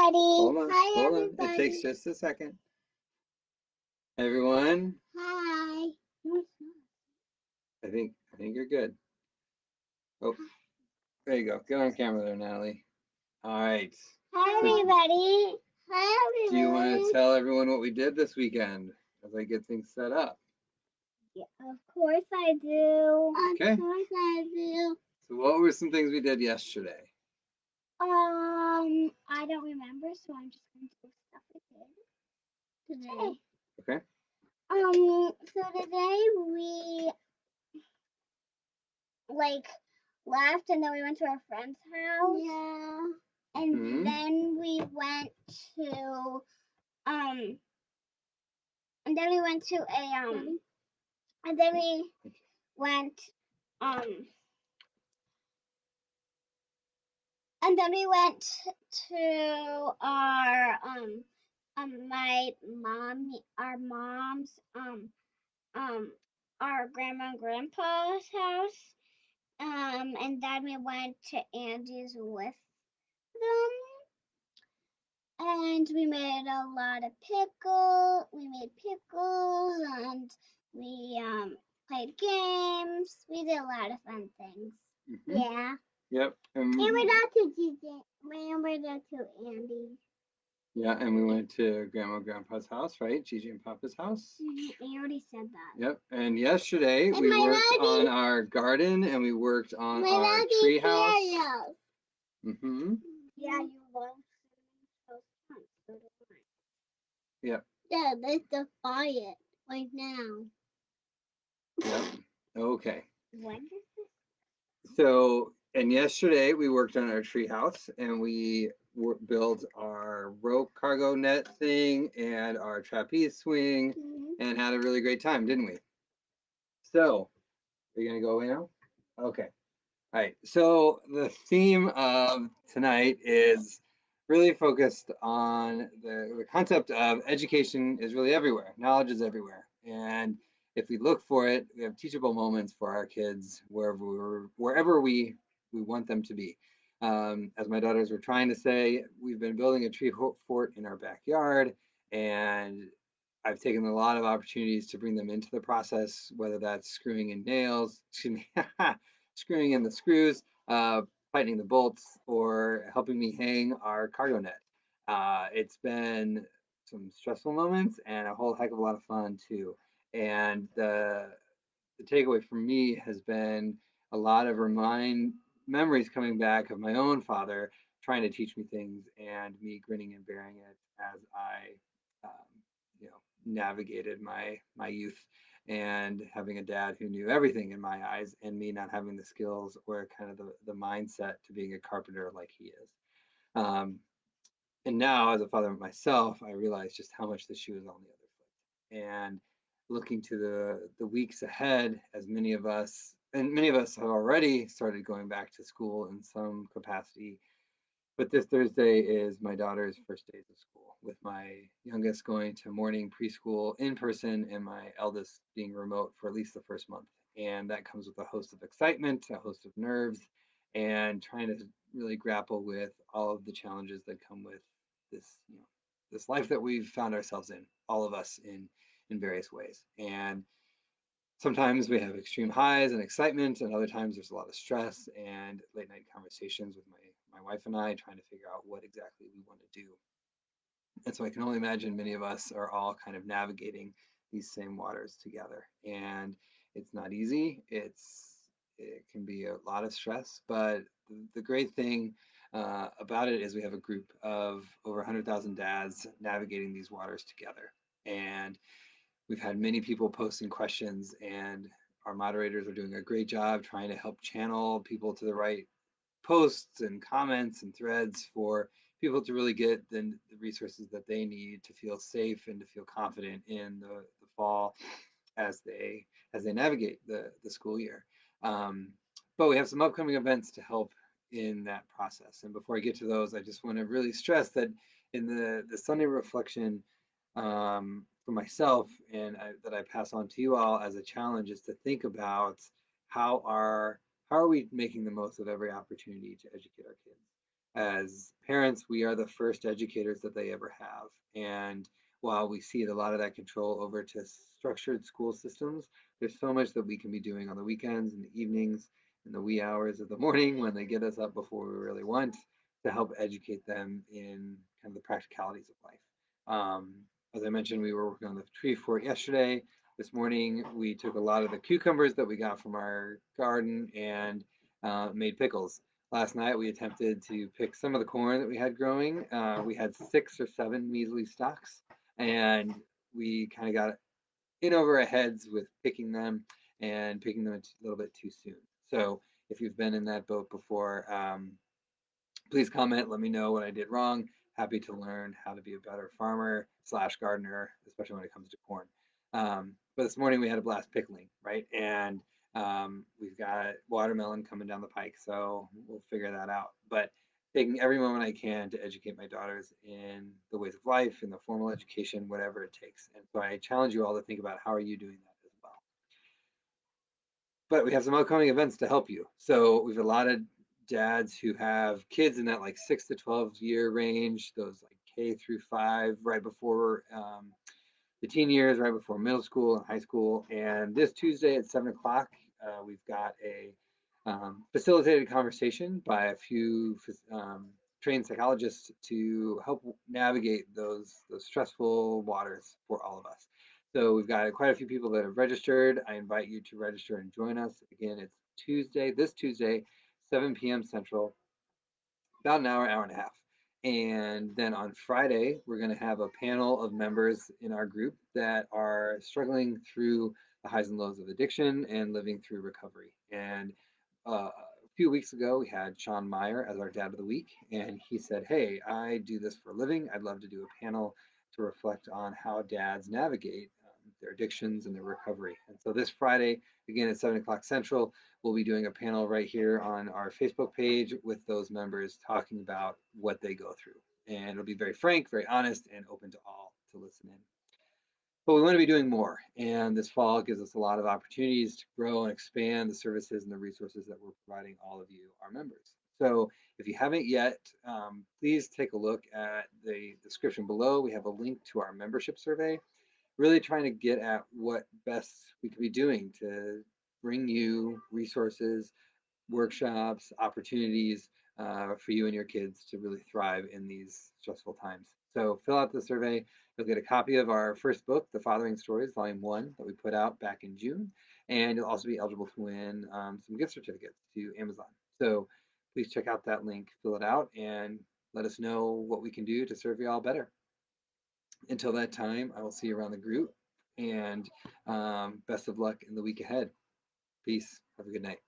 everybody. Hold on, Hi, hold on. It everybody. takes just a second. Everyone, Hi. I think you're good. Oh, there you go. Get on camera there, Natalie. All right. Hi, So, everybody. Hi, do you want to everybody. tell everyone what we did this weekend as I get things set up? Yeah, of course I do. Okay. Of course I do. So, what were some things we did yesterday? I don't remember, so I'm just going to do stuff we did today. Okay. So today we left and then we went to our friend's house. Yeah. And then we went to um and then we went to a and then we went um and then we went to our mom's our grandma and grandpa's house. And then we went to Andy's with them. And we made a lot of we made pickles, and we played games. We did a lot of fun things. Yeah. Yep. And we got to DJ. We went to Andy. Yeah, and we went to Grandma and Grandpa's house, right? Gigi and Papa's house. I already said that. Yep. And yesterday we worked on our garden and we worked on our tree house. Mm-hmm. Yeah, you love those plants. So do I. Yep. Yeah, let's just buy it right now. Yep. Okay. When is this? So, and yesterday we worked on our tree house and we built our rope cargo net thing and our trapeze swing and had a really great time, didn't we? So, are you going to go away now? Okay. All right. So, the theme of tonight is really focused on the concept of education is really everywhere. Knowledge is everywhere. And if we look for it, we have teachable moments for our kids wherever we want them to be. As my daughters were trying to say, we've been building a tree fort in our backyard, and I've taken a lot of opportunities to bring them into the process, whether that's screwing in nails, excuse me, screwing in the screws, tightening the bolts, or helping me hang our cargo net. It's been some stressful moments and a whole heck of a lot of fun too. And the takeaway for me has been a lot of memories coming back of my own father trying to teach me things and me grinning and bearing it as I, navigated my youth and having a dad who knew everything in my eyes and me not having the skills or kind of the mindset to being a carpenter like he is. Um, and now as a father myself, I realize just how much the shoe is on the other foot. And looking to the weeks ahead, as many of us have already started going back to school in some capacity. But this Thursday is my daughter's first days of school, with my youngest going to morning preschool in person and my eldest being remote for at least the first month. And that comes with a host of excitement, a host of nerves, and trying to really grapple with all of the challenges that come with this, this life that we've found ourselves in, all of us in various ways. And sometimes we have extreme highs and excitement, and other times there's a lot of stress and late night conversations with my wife and I trying to figure out what exactly we want to do. And so I can only imagine many of us are all kind of navigating these same waters together. And it's not easy. It can be a lot of stress, but the great thing about it is we have a group of over 100,000 dads navigating these waters together. And we've had many people posting questions, and our moderators are doing a great job trying to help channel people to the right posts and comments and threads for people to really get the resources that they need to feel safe and to feel confident in the fall as they navigate the school year. But we have some upcoming events to help in that process. And before I get to those, I just want to really stress that in the Sunday reflection for myself and that I pass on to you all as a challenge is to think about how are we making the most of every opportunity to educate our kids? As parents, we are the first educators that they ever have. And while we cede a lot of that control over to structured school systems, there's so much that we can be doing on the weekends and the evenings and the wee hours of the morning when they get us up before we really want to help educate them in kind of the practicalities of life. Um, as I mentioned, we were working on the tree fort yesterday. This morning, we took a lot of the cucumbers that we got from our garden and made pickles. Last night, we attempted to pick some of the corn that we had growing. We had 6 or 7 measly stalks, and we kind of got in over our heads with picking them and picking them a little bit too soon. So, if you've been in that boat before, please comment. Let me know what I did wrong. Happy to learn how to be a better farmer slash gardener, especially when it comes to corn. But this morning we had a blast pickling, right? And we've got watermelon coming down the pike, so we'll figure that out. But taking every moment I can to educate my daughters in the ways of life, in the formal education, whatever it takes. And so I challenge you all to think about how are you doing that as well. But we have some upcoming events to help you. So we've a lot of dads who have kids in that like 6 to 12 year range, those like K through 5, right before the teen years, right before middle school and high school. And this Tuesday at 7 o'clock, we've got a facilitated conversation by a few trained psychologists to help navigate those stressful waters for all of us. So we've got quite a few people that have registered. I invite you to register and join us. Again, it's this Tuesday, 7 p.m. Central, about an hour, hour and a half. And then on Friday, we're going to have a panel of members in our group that are struggling through the highs and lows of addiction and living through recovery. And a few weeks ago, we had Sean Meyer as our Dad of the Week, and he said, "Hey, I do this for a living. I'd love to do a panel to reflect on how dads navigate their addictions and their recovery." And so this Friday, again at 7 o'clock Central, we'll be doing a panel right here on our Facebook page with those members talking about what they go through. And it'll be very frank, very honest, and open to all to listen in. But we want to be doing more. And this fall gives us a lot of opportunities to grow and expand the services and the resources that we're providing all of you, our members. So if you haven't yet, please take a look at the description below. We have a link to our membership survey, really trying to get at what best we could be doing to bring you resources, workshops, opportunities for you and your kids to really thrive in these stressful times. So fill out the survey. You'll get a copy of our first book, The Fathering Stories, Volume 1, that we put out back in June. And you'll also be eligible to win some gift certificates to Amazon. So please check out that link, fill it out, and let us know what we can do to serve you all better. Until that time, I will see you around the group, and best of luck in the week ahead. Peace. Have a good night.